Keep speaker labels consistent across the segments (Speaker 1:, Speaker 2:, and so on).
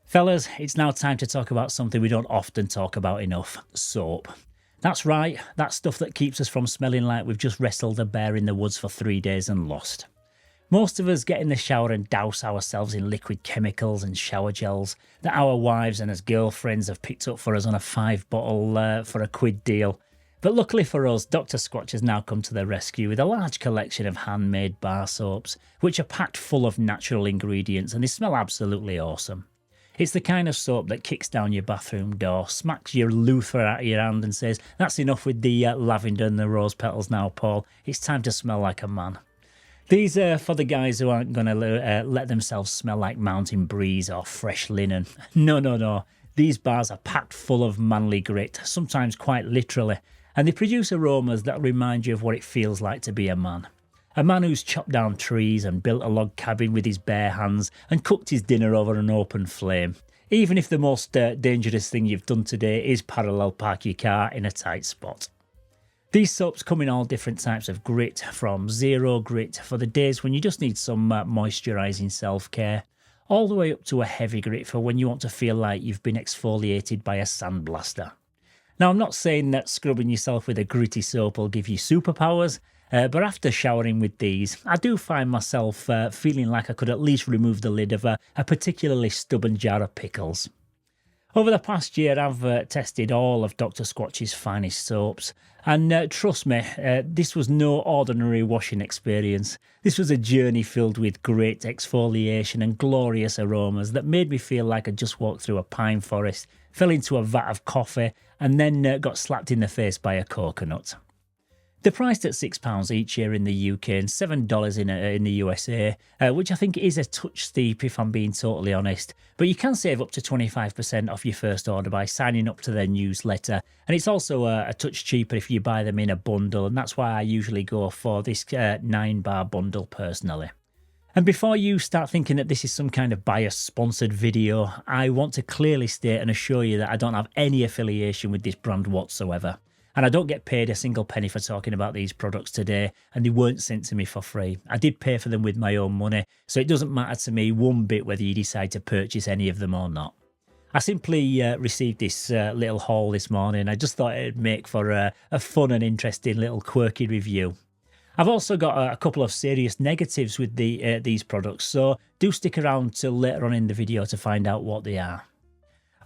Speaker 1: Fellas, it's now time to talk about something we don't often talk about enough: soap. That's right, that stuff that keeps us from smelling like we've just wrestled a bear in the woods for 3 days and lost. Most of us get in the shower and douse ourselves in liquid chemicals and shower gels that our wives and as girlfriends have picked up for us on a 5-bottle for a quid deal. But luckily for us, Dr Squatch has now come to the rescue with a large collection of handmade bar soaps, which are packed full of natural ingredients and they smell absolutely awesome. It's the kind of soap that kicks down your bathroom door, smacks your loofah out of your hand and says, "That's enough with the lavender and the rose petals now, Paul. It's time to smell like a man." These are for the guys who aren't going to let themselves smell like mountain breeze or fresh linen. No. These bars are packed full of manly grit, sometimes quite literally, and they produce aromas that remind you of what it feels like to be a man. A man who's chopped down trees and built a log cabin with his bare hands and cooked his dinner over an open flame. Even if the most dangerous thing you've done today is parallel park your car in a tight spot. These soaps come in all different types of grit, from zero grit for the days when you just need some moisturising self-care, all the way up to a heavy grit for when you want to feel like you've been exfoliated by a sandblaster. Now, I'm not saying that scrubbing yourself with a gritty soap will give you superpowers, but after showering with these, I do find myself feeling like I could at least remove the lid of a particularly stubborn jar of pickles. Over the past year, I've tested all of Dr Squatch's finest soaps, and trust me, this was no ordinary washing experience. This was a journey filled with great exfoliation and glorious aromas that made me feel like I just walked through a pine forest, fell into a vat of coffee, and then got slapped in the face by a coconut. They're priced at £6 each here in the UK and $7 in the USA, which I think is a touch steep if I'm being totally honest. But you can save up to 25% off your first order by signing up to their newsletter. And it's also a touch cheaper if you buy them in a bundle, and that's why I usually go for this 9-bar bundle personally. And before you start thinking that this is some kind of bias-sponsored video, I want to clearly state and assure you that I don't have any affiliation with this brand whatsoever. And I don't get paid a single penny for talking about these products today, and they weren't sent to me for free. I did pay for them with my own money, so it doesn't matter to me one bit whether you decide to purchase any of them or not. I simply received this little haul this morning. I just thought it'd make for a fun and interesting little quirky review. I've also got a couple of serious negatives with these products, so do stick around till later on in the video to find out what they are.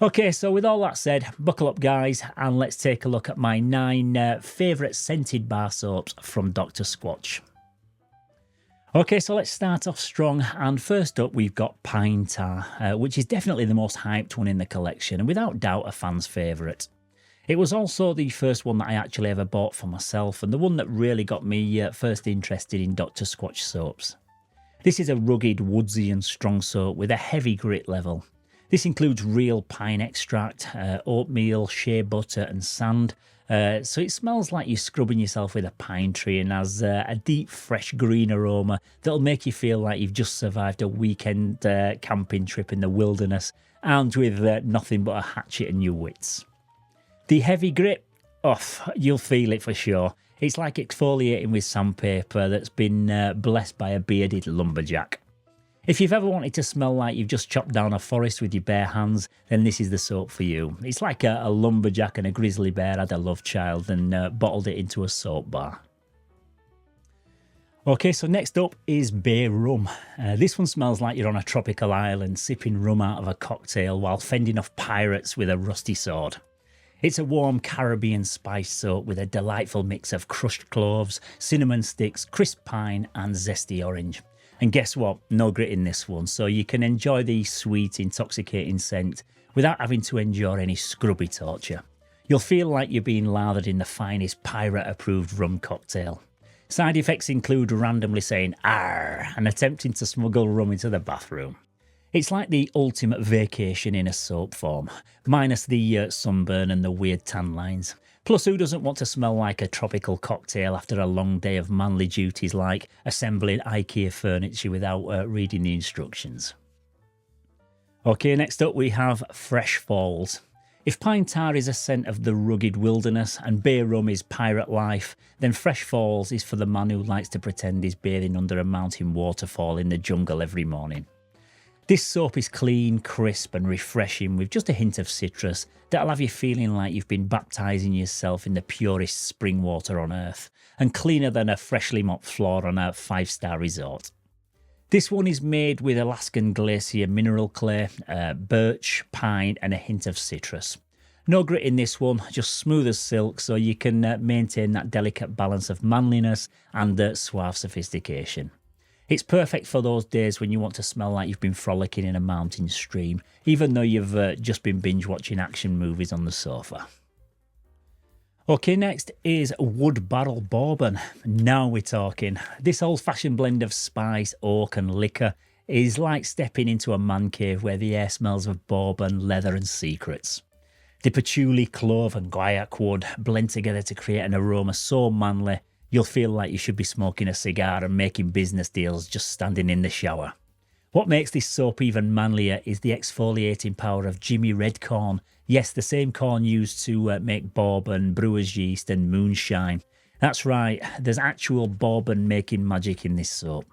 Speaker 1: Okay, so with all that said, buckle up guys, and let's take a look at my 9 favourite scented bar soaps from Dr Squatch. Okay, so let's start off strong, and first up we've got Pine Tar, which is definitely the most hyped one in the collection, and without doubt a fan's favourite. It was also the first one that I actually ever bought for myself, and the one that really got me first interested in Dr Squatch soaps. This is a rugged, woodsy and strong soap with a heavy grit level. This includes real pine extract, oatmeal, shea butter and sand, so it smells like you're scrubbing yourself with a pine tree and has a deep fresh green aroma that'll make you feel like you've just survived a weekend camping trip in the wilderness, armed with nothing but a hatchet and your wits. The heavy grit, you'll feel it for sure. It's like exfoliating with sandpaper that's been blessed by a bearded lumberjack. If you've ever wanted to smell like you've just chopped down a forest with your bare hands, then this is the soap for you. It's like a lumberjack and a grizzly bear had a love child and bottled it into a soap bar. Okay, so next up is Bay Rum. This one smells like you're on a tropical island sipping rum out of a cocktail while fending off pirates with a rusty sword. It's a warm Caribbean spice soap with a delightful mix of crushed cloves, cinnamon sticks, crisp pine and zesty orange. And guess what? No grit in this one, so you can enjoy the sweet, intoxicating scent without having to endure any scrubby torture. You'll feel like you're being lathered in the finest pirate-approved rum cocktail. Side effects include randomly saying "arr" and attempting to smuggle rum into the bathroom. It's like the ultimate vacation in a soap form, minus the sunburn and the weird tan lines. Plus, who doesn't want to smell like a tropical cocktail after a long day of manly duties like assembling IKEA furniture without reading the instructions? Okay, next up we have Fresh Falls. If Pine Tar is a scent of the rugged wilderness and Bay Rum is pirate life, then Fresh Falls is for the man who likes to pretend he's bathing under a mountain waterfall in the jungle every morning. This soap is clean, crisp and refreshing with just a hint of citrus that'll have you feeling like you've been baptising yourself in the purest spring water on earth, and cleaner than a freshly mopped floor on a 5-star resort. This one is made with Alaskan glacier mineral clay, birch, pine and a hint of citrus. No grit in this one, just smooth as silk, so you can maintain that delicate balance of manliness and suave sophistication. It's perfect for those days when you want to smell like you've been frolicking in a mountain stream, even though you've just been binge watching action movies on the sofa. Okay, next is Wood Barrel Bourbon. Now we're talking. This old-fashioned blend of spice, oak and liquor is like stepping into a man cave where the air smells of bourbon, leather and secrets. The patchouli, clove and guaiac wood blend together to create an aroma so manly you'll feel like you should be smoking a cigar and making business deals just standing in the shower. What makes this soap even manlier is the exfoliating power of Jimmy Red corn. Yes, the same corn used to make bourbon, brewer's yeast and moonshine. That's right, there's actual bourbon making magic in this soap.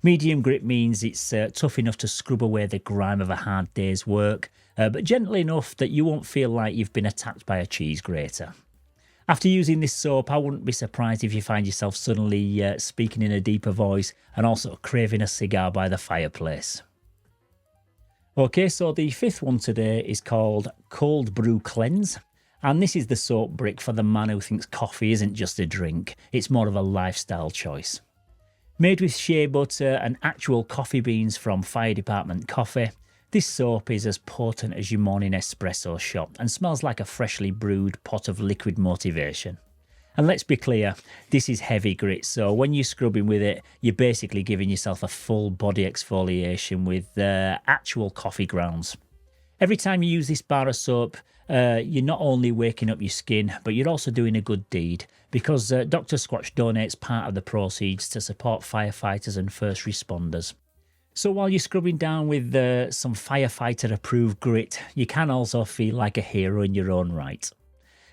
Speaker 1: Medium grit means it's tough enough to scrub away the grime of a hard day's work, but gentle enough that you won't feel like you've been attacked by a cheese grater. After using this soap, I wouldn't be surprised if you find yourself suddenly speaking in a deeper voice and also craving a cigar by the fireplace. Okay, so the fifth one today is called Cold Brew Cleanse. And this is the soap brick for the man who thinks coffee isn't just a drink, it's more of a lifestyle choice. Made with shea butter and actual coffee beans from Fire Department Coffee, this soap is as potent as your morning espresso shot and smells like a freshly brewed pot of liquid motivation. And let's be clear, this is heavy grit, so when you're scrubbing with it, you're basically giving yourself a full body exfoliation with actual coffee grounds. Every time you use this bar of soap, you're not only waking up your skin, but you're also doing a good deed, because Dr Squatch donates part of the proceeds to support firefighters and first responders. So while you're scrubbing down with some firefighter-approved grit, you can also feel like a hero in your own right.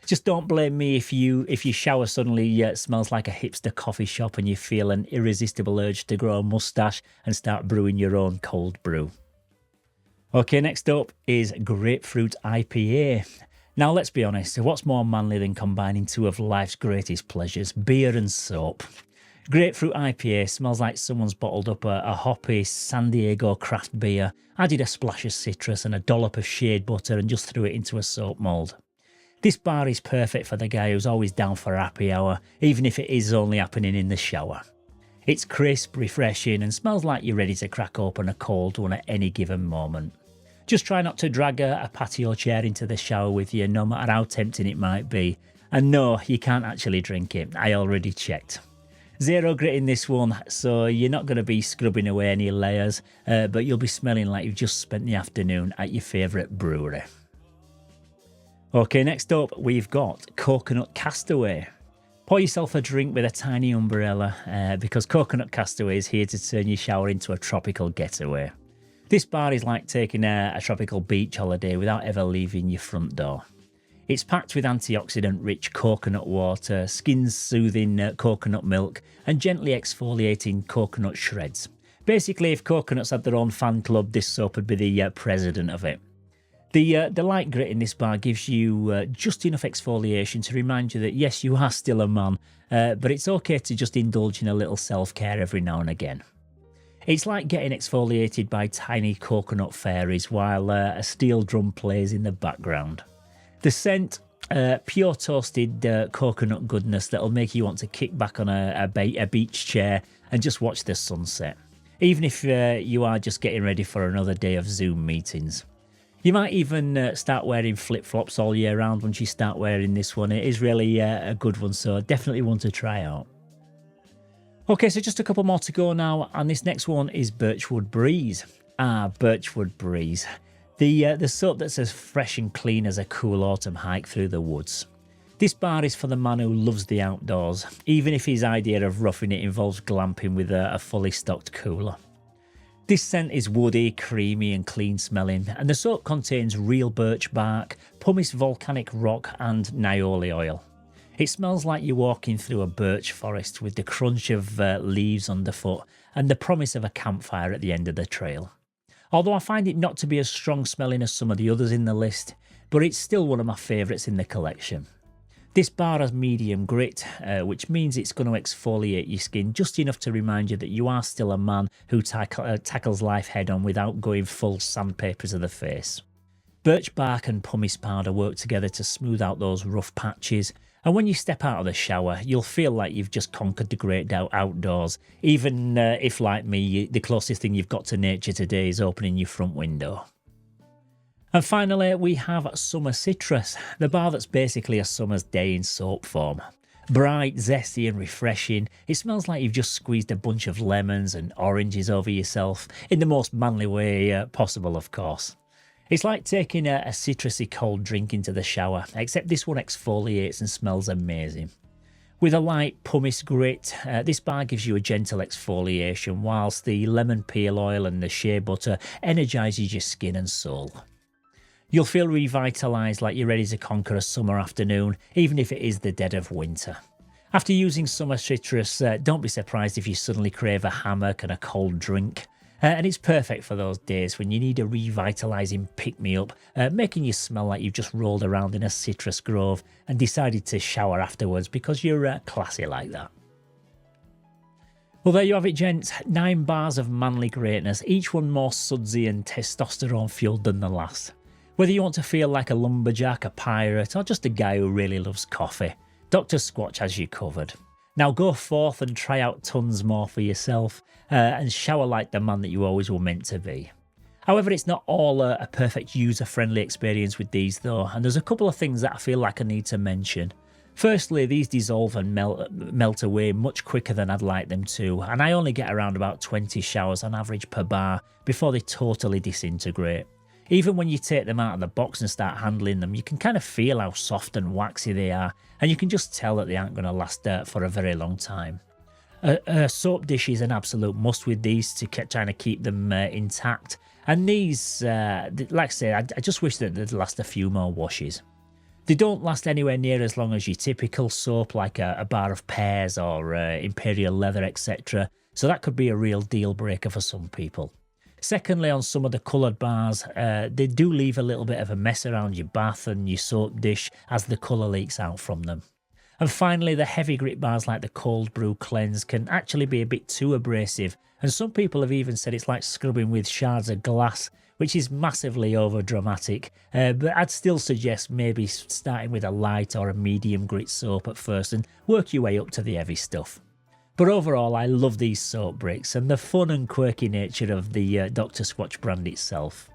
Speaker 1: Just don't blame me if your shower suddenly smells like a hipster coffee shop and you feel an irresistible urge to grow a moustache and start brewing your own cold brew. Okay, next up is Grapefruit IPA. Now let's be honest, what's more manly than combining two of life's greatest pleasures, beer and soap? Grapefruit IPA smells like someone's bottled up a hoppy San Diego craft beer, added a splash of citrus and a dollop of shea butter and just threw it into a soap mould. This bar is perfect for the guy who's always down for a happy hour, even if it is only happening in the shower. It's crisp, refreshing and smells like you're ready to crack open a cold one at any given moment. Just try not to drag a patio chair into the shower with you, no matter how tempting it might be. And no, you can't actually drink it, I already checked. Zero grit in this one, so you're not going to be scrubbing away any layers, but you'll be smelling like you've just spent the afternoon at your favourite brewery. Okay, next up we've got Coconut Castaway. Pour yourself a drink with a tiny umbrella, because Coconut Castaway is here to turn your shower into a tropical getaway. This bar is like taking a tropical beach holiday without ever leaving your front door. It's packed with antioxidant-rich coconut water, skin-soothing coconut milk, and gently exfoliating coconut shreds. Basically, if coconuts had their own fan club, this soap would be the president of it. The light grit in this bar gives you just enough exfoliation to remind you that yes, you are still a man, but it's okay to just indulge in a little self-care every now and again. It's like getting exfoliated by tiny coconut fairies while a steel drum plays in the background. The scent, pure toasted coconut goodness that'll make you want to kick back on a beach chair and just watch the sunset, even if you are just getting ready for another day of Zoom meetings. You might even start wearing flip-flops all year round once you start wearing this one. It is really a good one, so definitely one to try out. Okay, so just a couple more to go now, and this next one is Birchwood Breeze. Birchwood Breeze. The soap that's as fresh and clean as a cool autumn hike through the woods. This bar is for the man who loves the outdoors, even if his idea of roughing it involves glamping with a fully stocked cooler. This scent is woody, creamy and clean smelling, and the soap contains real birch bark, pumice volcanic rock and niaouli oil. It smells like you're walking through a birch forest with the crunch of leaves underfoot and the promise of a campfire at the end of the trail. although I find it not to be as strong smelling as some of the others in the list, but it's still one of my favourites in the collection. This bar has medium grit, which means it's going to exfoliate your skin just enough to remind you that you are still a man who tackles life head on without going full sandpaper to the face. Birch bark and pumice powder work together to smooth out those rough patches, and when you step out of the shower, you'll feel like you've just conquered the great outdoors, even if, like me, the closest thing you've got to nature today is opening your front window. And finally, we have Summer Citrus, the bar that's basically a summer's day in soap form. Bright, zesty and refreshing, it smells like you've just squeezed a bunch of lemons and oranges over yourself, in the most manly way possible, of course. It's like taking a citrusy cold drink into the shower, except this one exfoliates and smells amazing. With a light pumice grit, this bar gives you a gentle exfoliation, whilst the lemon peel oil and the shea butter energises your skin and soul. You'll feel revitalised, like you're ready to conquer a summer afternoon, even if it is the dead of winter. After using Summer Citrus, don't be surprised if you suddenly crave a hammock and a cold drink. And it's perfect for those days when you need a revitalising pick-me-up, making you smell like you've just rolled around in a citrus grove and decided to shower afterwards because you're classy like that. Well, there you have it, gents. 9 bars of manly greatness, each one more sudsy and testosterone-fueled than the last. Whether you want to feel like a lumberjack, a pirate, or just a guy who really loves coffee, Dr Squatch has you covered. Now go forth and try out tons more for yourself, and shower like the man that you always were meant to be. However, it's not all a perfect user-friendly experience with these though, and there's a couple of things that I feel like I need to mention. Firstly, these dissolve and melt away much quicker than I'd like them to, and I only get around about 20 showers on average per bar before they totally disintegrate. Even when you take them out of the box and start handling them, you can kind of feel how soft and waxy they are, and you can just tell that they aren't going to last for a very long time. A soap dish is an absolute must with these to trying to keep them intact, and these, like I say, I just wish that they'd last a few more washes. They don't last anywhere near as long as your typical soap like a bar of pears or imperial leather, etc, so that could be a real deal breaker for some people. Secondly, on some of the coloured bars, they do leave a little bit of a mess around your bath and your soap dish as the colour leaks out from them. And finally, the heavy grit bars like the Cold Brew Cleanse can actually be a bit too abrasive, and some people have even said it's like scrubbing with shards of glass, which is massively over dramatic, but I'd still suggest maybe starting with a light or a medium grit soap at first and work your way up to the heavy stuff. But overall, I love these soap bricks and the fun and quirky nature of the Dr Squatch brand itself.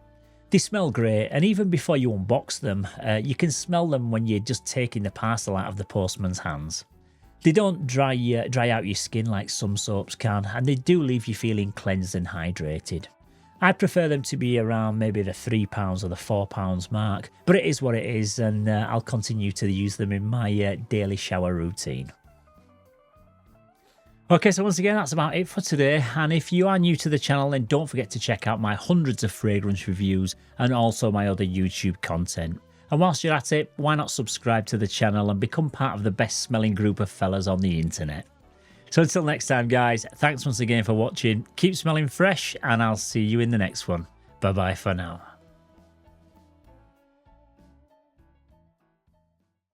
Speaker 1: They smell great, and even before you unbox them, you can smell them when you're just taking the parcel out of the postman's hands. They don't dry out your skin like some soaps can, and they do leave you feeling cleansed and hydrated. I'd prefer them to be around maybe the £3 or the £4 mark, but it is what it is, and I'll continue to use them in my daily shower routine. Okay, so once again, that's about it for today, and if you are new to the channel, then don't forget to check out my hundreds of fragrance reviews and also my other YouTube content. And whilst you're at it, why not subscribe to the channel and become part of the best smelling group of fellas on the internet. So until next time, guys, thanks once again for watching, keep smelling fresh, and I'll see you in the next one. Bye bye for now.